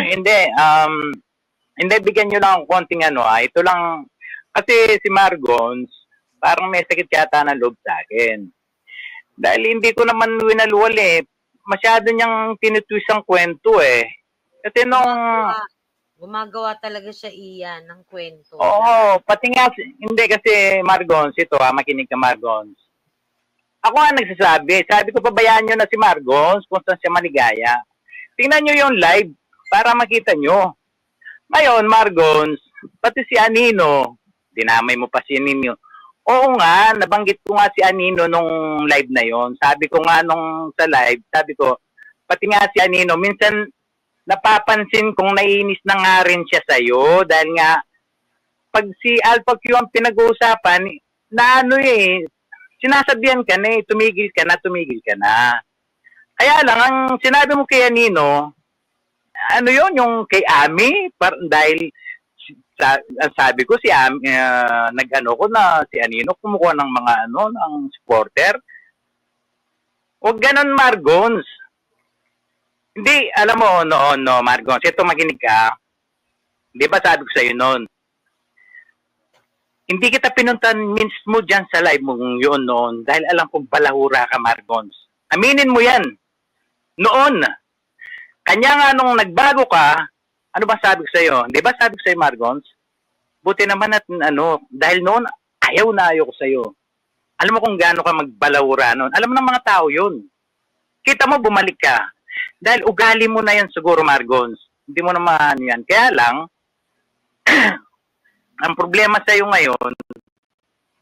Hindi, hindi, bigyan nyo lang ng konting ito lang, kasi si Margons, parang may sakit yata ng loob sa akin. Dahil hindi ko naman winaluwal masyado niyang tinutwist ang kwento Kasi Gumagawa talaga siya iyan ng kwento. Oo, pati nga, hindi kasi Margons, ito makinig ka Margons. Ako nga nagsasabi, sabi ko pabayaan nyo na si Margons kung saan siya maligaya. Tingnan nyo yung live para makita nyo. Ngayon, Margons, pati si Anino, dinamay mo pa si Anino. Oo nga, nabanggit ko nga si Anino nung live na yon. Sabi ko nga nung sa live, sabi ko, pati nga si Anino, minsan napapansin kong naiinis na nga rin siya sa'yo dahil nga pag si Alpha Q ang pinag-uusapan, na sinasabihan ka na tumigil ka na. Kaya lang, ang sinabi mo kay Anino, yung kay Ami, dahil ang sabi ko si Ami, nag-ano ko na si Anino kumukuha ng mga ng supporter. Huwag ganon, Margons. Hindi, alam mo, no, Margons, ito makinig ka. Di ba sabi ko sa'yo noon, hindi kita pinuntan mismo dyan sa live mong yun noon dahil alam kong balahura ka, Margons. Aminin mo yan. Noon. Kanya nga nung nagbago ka, ano ba sabi ko sa'yo? Di ba sabi ko sa'yo, Margons? Buti naman at dahil noon, ayaw ko sa'yo. Alam mo kung gaano ka magbalahura noon. Alam mo ng mga tao yun. Kita mo, bumalik ka. Dahil ugali mo na yan siguro, Margons. Hindi mo naman yan. Kaya lang, ang problema sa'yo ngayon,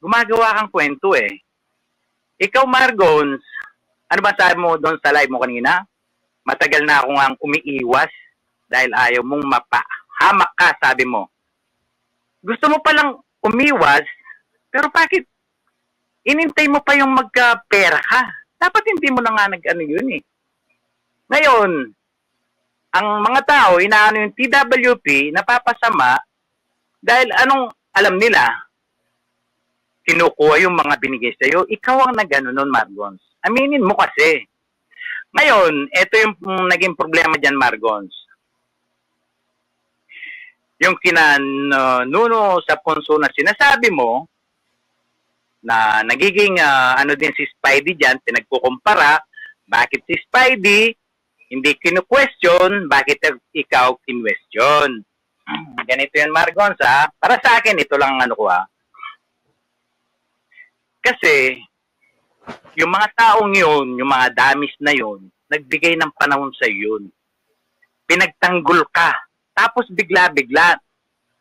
gumagawa kang kwento Ikaw, Margons, ano ba sabi mo doon sa live mo kanina? Matagal na ako nga umiiwas dahil ayaw mong mapahamak ka, sabi mo. Gusto mo palang umiwas, pero bakit inintay mo pa yung magka-pera ka? Dapat hindi mo na nga yun Ngayon, ang mga tao, inaano yung TWP, napapasama, dahil anong alam nila, kinukuha yung mga binigay sa'yo, ikaw ang nag-ano nun, Margons. Aminin mo kasi. Ngayon, ito yung naging problema dyan, Margons. Yung Nuno sa Ponso na sinasabi mo, na nagiging din si Spidey dyan, pinagkukumpara, bakit si Spidey hindi kinu-question, bakit ikaw kinwestiyon? Ganito yan, Margons, Para sa akin, ito lang ko, Kasi, yung mga taong yun, yung mga damis na yun, nagbigay ng panahon sa yun. Pinagtanggol ka. Tapos bigla-bigla.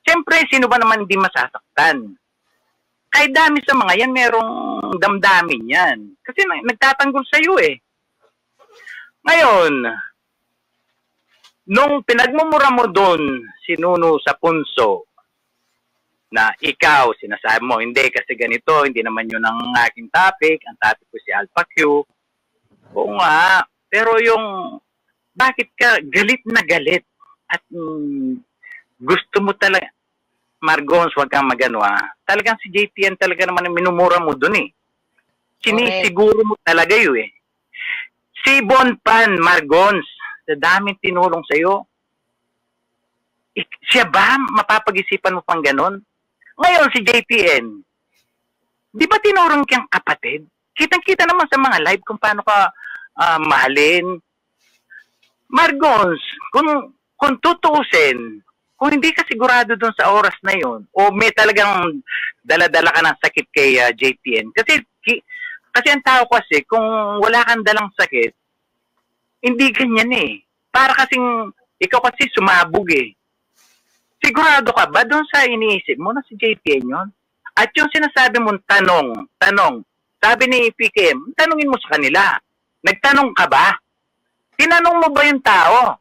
Siyempre, sino ba naman hindi masasaktan? Kahit dami sa mga yan, merong damdamin yan. Kasi nagtatanggol sa iyo Ngayon, nung pinagmumura mo doon si Nuno sa Punso, na ikaw, sinasabi mo, hindi kasi ganito, hindi naman yun ang aking topic, ang topic ko si Alpha Q. Oo nga, pero yung, bakit ka galit na galit? At gusto mo talaga, Margons, wag kang talagang si JTN talaga naman ang minumura mo doon Sinisiguro mo talaga yun Si Bonpan, Margons, sa daming tinulong sa'yo, siya ba mapapag-isipan mo pang ganon? Ngayon si JTN, di ba tinurong kang kapatid? Kitang-kita naman sa mga live kung paano ka mahalin. Margons, kung tutuusin, kung hindi ka sigurado doon sa oras na yon, o may talagang dala-dala ka ng sakit kay JTN, kasi ang tao kasi, kung wala kang dalang sakit, hindi ganyan Para kasing, ikaw kasi sumabog Sigurado ka ba doon sa iniisip mo na si JTN yun? At yung sinasabi mong tanong, sabi ni PKM, tanungin mo sa kanila. Nagtanong ka ba? Tinanong mo ba yung tao?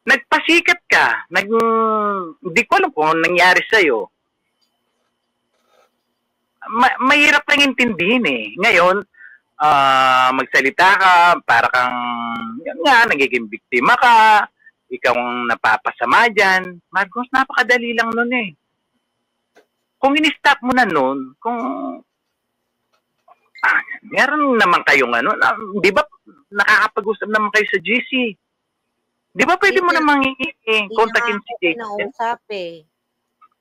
Nagpasikat ka. Hindi ko alam kung nangyari sa'yo. Mahirap lang intindihin Ngayon, magsalita ka, para kang, nagiging biktima ka, ikaw ang napapasama dyan. Margos, napakadali lang nun Kung in-stop mo na nun, meron naman kayong di ba, nakakapag-usap naman kayo sa GC. Di ba pwede mo namang kontakin si JTN? Kinausap eh.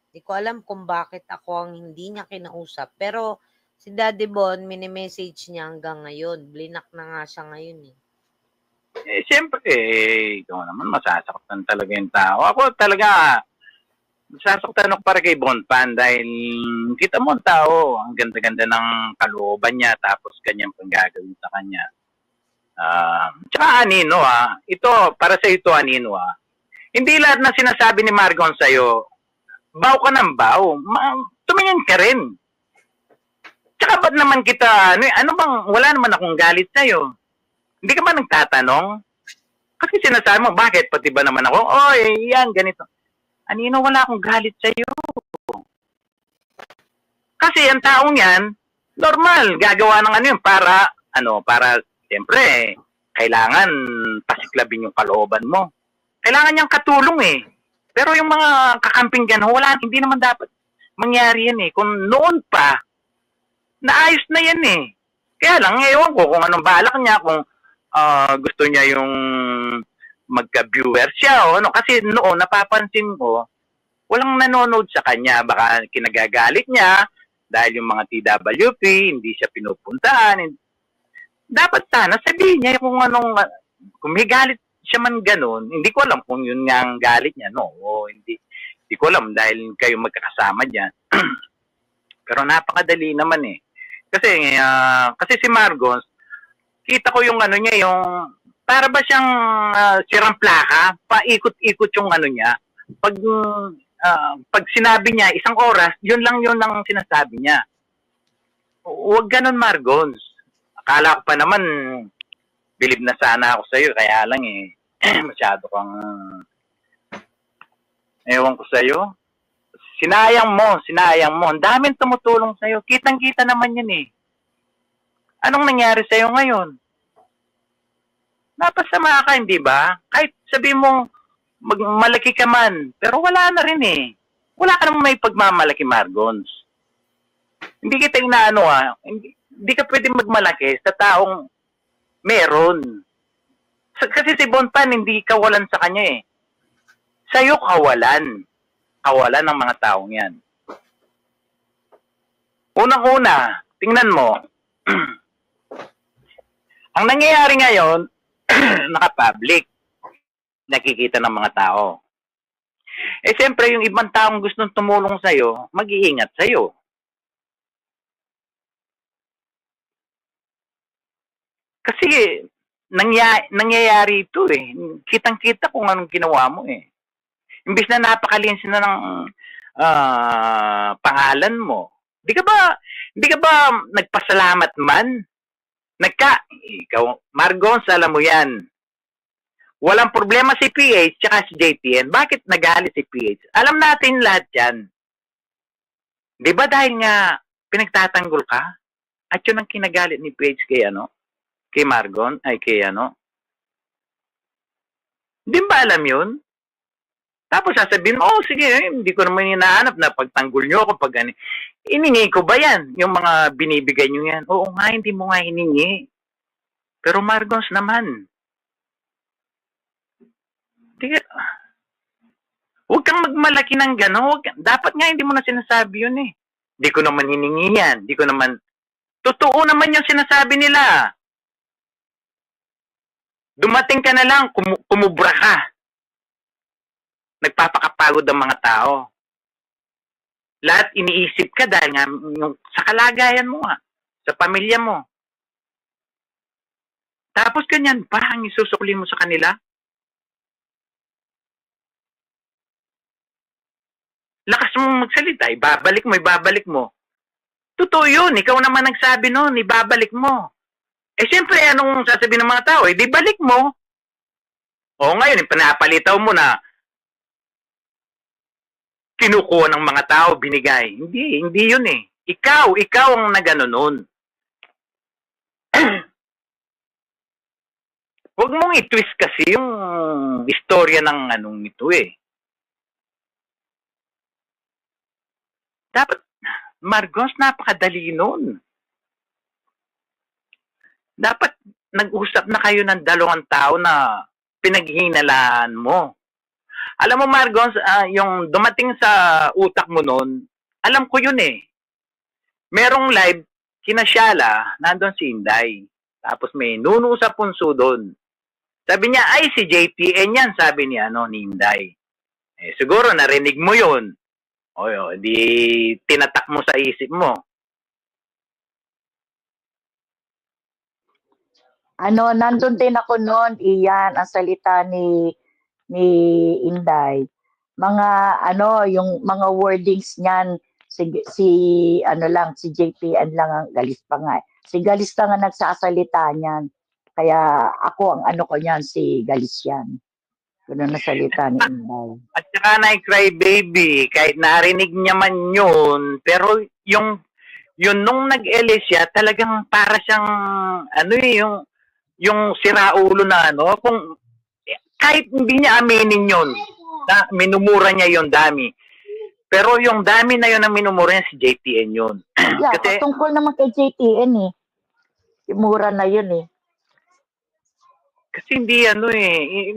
Di ko alam kung bakit ako ang hindi niya kinausap. Pero si Daddy Bon, mini-message niya hanggang ngayon. Blinak na nga siya ngayon eh. Siyempre, ikaw naman masasaktan talaga yung tao. Ako talaga, masasaktan ako para kay Bonpan dahil kita mo ang tao, ang ganda-ganda ng kalooban niya tapos ganyan pang gagawin sa kanya. Tsaka Anino ito, para sa ito Anino hindi lahat na sinasabi ni Margon sa'yo, baw ka ng baw. Tumingin ka rin. Tsaka ba't naman kita, ano bang, wala naman akong galit sa'yo. Hindi ka ba nagtatanong? Kasi sinasabi mo, bakit? Pati ba naman ako? Oy, yan, ganito. Anino, wala akong galit sa'yo. Kasi ang taong yan, normal, gagawa ng para, siyempre, kailangan pasiklabin yung kalooban mo. Kailangan niyang katulong eh. Pero yung mga kakamping gano'n, hindi naman dapat mangyari yan eh. Kung noon pa, naayos na yan eh. Kaya lang, ewan ko kung anong balak niya, kung gusto niya yung magka-viewer siya o ano. Kasi noon, napapansin ko, walang nanonood sa kanya. Baka kinagagalit niya dahil yung mga TWP, hindi siya pinupuntahan. Dapat sana sabihin niya kung kung may galit siya man ganun, hindi ko alam kung yun nga ang galit niya, no? O hindi ko alam dahil kayo magkakasama diyan. Pero napakadali naman eh. Kasi si Margos, kita ko yung niya, yung para ba siyang sirang plaka, paikot-ikot yung niya. Pag sinabi niya isang oras, yun lang ang sinasabi niya. Huwag ganun, Margos. Akala ko pa naman, bilib na sana ako sa'yo, kaya lang masyado kang, ewan ko sa'yo. Sinayang mo. Ang daming tumutulong sa'yo. Kitang-kita naman yun eh. Anong nangyari sa'yo ngayon? Napasama ka, hindi ba? Kahit sabi mo, malaki ka man, pero wala na rin eh. Wala ka naman may pagmamalaki, Margons. Hindi kita inaano hindi ka pwede magmalaki sa taong meron. Kasi si Bonpan, hindi kawalan sa kanya eh. Sa'yo kawalan. Kawalan ng mga taong yan. Unang-una, tingnan mo, ang nangyayari ngayon, naka-public, nakikita ng mga tao. Siyempre, yung ibang taong gustong tumulong sa'yo, mag-iingat sa'yo. Kasi nangyayari ito eh. Kitang-kita kung anong ginawa mo eh. Imbis na napakalinis na ng pangalan mo. Di ka ba nagpasalamat man? Ikaw, Margons, alam mo yan. Walang problema si PH tsaka si JTN. Bakit nagalit si PH? Alam natin lahat yan. Di ba dahil nga pinagtatanggol ka? At yun ang kinagalit ni PH kay Margon, Hindi ba alam yun? Tapos sasabihin, sige, hindi ko naman hinahanap na pagtanggol nyo ako pag gani. Iningi ko ba yan? Yung mga binibigay nyo yan? Oo nga, hindi mo nga hiningi. Pero Margons naman. Huwag kang magmalaki ng gano'n. Dapat nga hindi mo na sinasabi yun eh. Hindi ko naman hiningi yan. Totoo naman yung sinasabi nila. Dumating ka na lang, kumubra ka. Nagpapakapagod ang mga tao. Lahat iniisip ka dahil nga sa kalagayan mo sa pamilya mo. Tapos ganyan pa ang isusukli mo sa kanila? Lakas mong magsalita, ibabalik mo. Totoo yun, ikaw naman nagsabi noon, ibabalik mo. Siyempre, anong sasabihin ng mga tao? Di balik mo. Ngayon, pinapalitaw mo na kinukuha ng mga tao, binigay. Hindi yun eh. Ikaw ang nagano nun. Huwag mong i-twist kasi yung istorya ng ito eh. Dapat, Margons, napakadali nun. Dapat, nag-usap na kayo ng dalawang tao na pinaghinalaan mo. Alam mo, Margons, yung dumating sa utak mo noon, alam ko yun eh. Merong live, kinasyala, nandun si Inday. Tapos may Nuno sa punso doon. Sabi niya, ay si JPN yan, sabi ni Inday. Siguro narinig mo yun. O, di tinatak mo sa isip mo. Nandun din ako noon, iyan, ang salita ni Inday. Mga, yung mga wordings niyan, si JPN lang ang Galis pa nga. Si Galis lang ang nagsasalita niyan. Kaya ako, ang ko niyan, si Galis yan. Ganun na salita ni Inday. At saka na-cry baby, kahit narinig niya man yun, pero yung nung nag-LS siya, talagang para siyang, yung siraulo na kung kahit hindi niya aminin yun, minumura niya yung dami. Pero yung dami na yun na minumura niya, si JPN yun. Yeah, kasi tungkol naman kay JPN eh. Mura na yun eh. Kasi hindi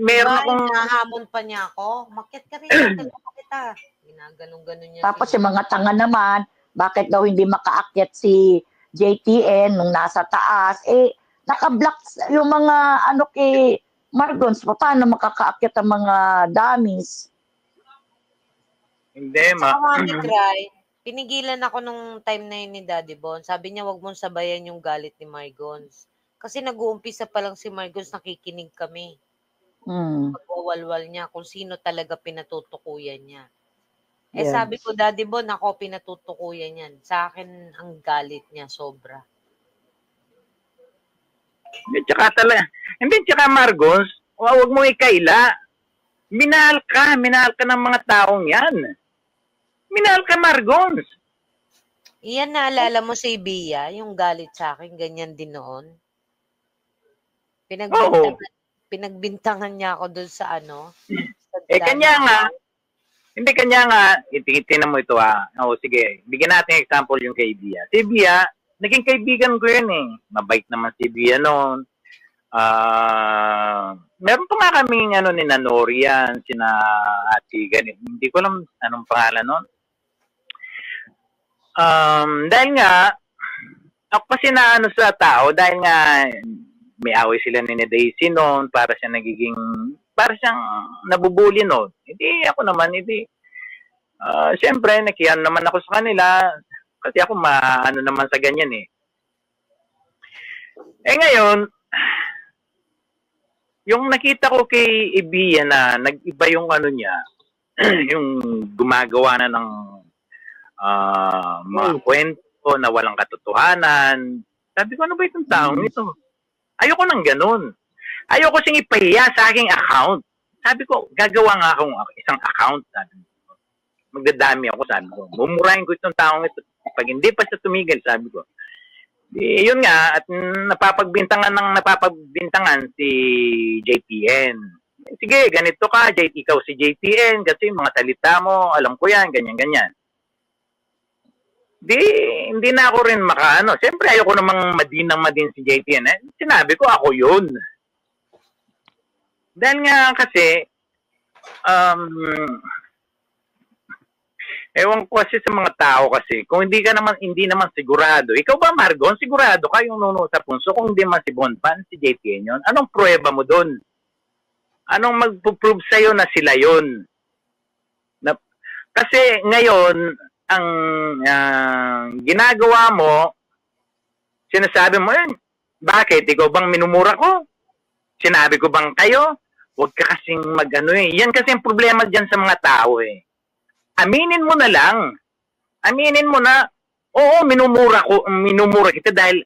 meron akong... Nahamon pa niya ako. Makit ka rin. Kita. Ginaganong-ganon niya. Tapos yung mga tanga naman, bakit daw hindi makaakyat si JPN nung nasa taas? Naka-block yung mga kay Margons. Paano makakaakyat ang mga dummies? Hindi, pinigilan ako nung time na yun ni Daddy Bon. Sabi niya, wag mong sabayan yung galit ni Margons. Kasi nag-uumpisa pa lang si Margons, nakikinig kami. Pagwawalwal niya kung sino talaga pinatutukuyan niya. Yes. Sabi ko, Daddy Bon, ako pinatutukuyan yan. Sa akin, ang galit niya, sobra. Hindi, tsaka Margons, wag mo ikaila. Minahal ka ng mga taong yan. Minahal ka, Margons. Iyan, naalala mo si Bia, yung galit sa akin, ganyan din noon. Pinagbintangan niya ako doon sa kanya nga, itinan mo ito sige, bigyan natin example yung kay Bia. Si Bia, naging kaibigan ko yun eh. Mabait naman si Bia noon. Meron pa nga kaming ni Nanorian, sina Ati, ganito. Hindi ko alam anong pangalan noon. Dahil nga, ako kasi sa tao, dahil nga may away sila ni Daisy noon, para siyang nabubuli noon. Hindi ako naman, siyempre, nakiyan naman ako sa kanila, kasi ako naman sa ganyan eh. Ngayon, yung nakita ko kay Ibia na nag-iba yung niya, yung gumagawa na ng mga kwento na walang katotohanan. Sabi ko, ano ba itong taong ito? Ayoko nang ganun. Ayoko siyang ipahiya sa aking account. Sabi ko, gagawa nga akong isang account. Sabi ko, magdadami ako, sabi ko. Mumurahin ko itong taong ito. Pag hindi pa siya tumigil, sabi ko. Yun nga, at napapagbintangan si JPN. Sige, ganito ka, ikaw si JPN, kasi mga salita mo, alam ko yan, ganyan-ganyan. Hindi na ako rin Siyempre, ayoko namang madin si JPN. Sinabi ko, ako yun. Dahil nga kasi, ewan ko kasi sa mga tao kasi, kung hindi naman sigurado. Ikaw ba, Margon, sigurado ka yung Nuno sa punso? Kung hindi man si Bonpan, si JPN yun, anong pruweba mo dun? Anong magpo-prove sa'yo na sila yun? Kasi ngayon, ang ginagawa mo, sinasabi mo, bakit? Ikaw bang minumura ko? Sinabi ko bang kayo? Huwag ka kasing Yan kasi ang problema dyan sa mga tao eh. Aminin mo na lang. Aminin mo na, oo, minumura kita dahil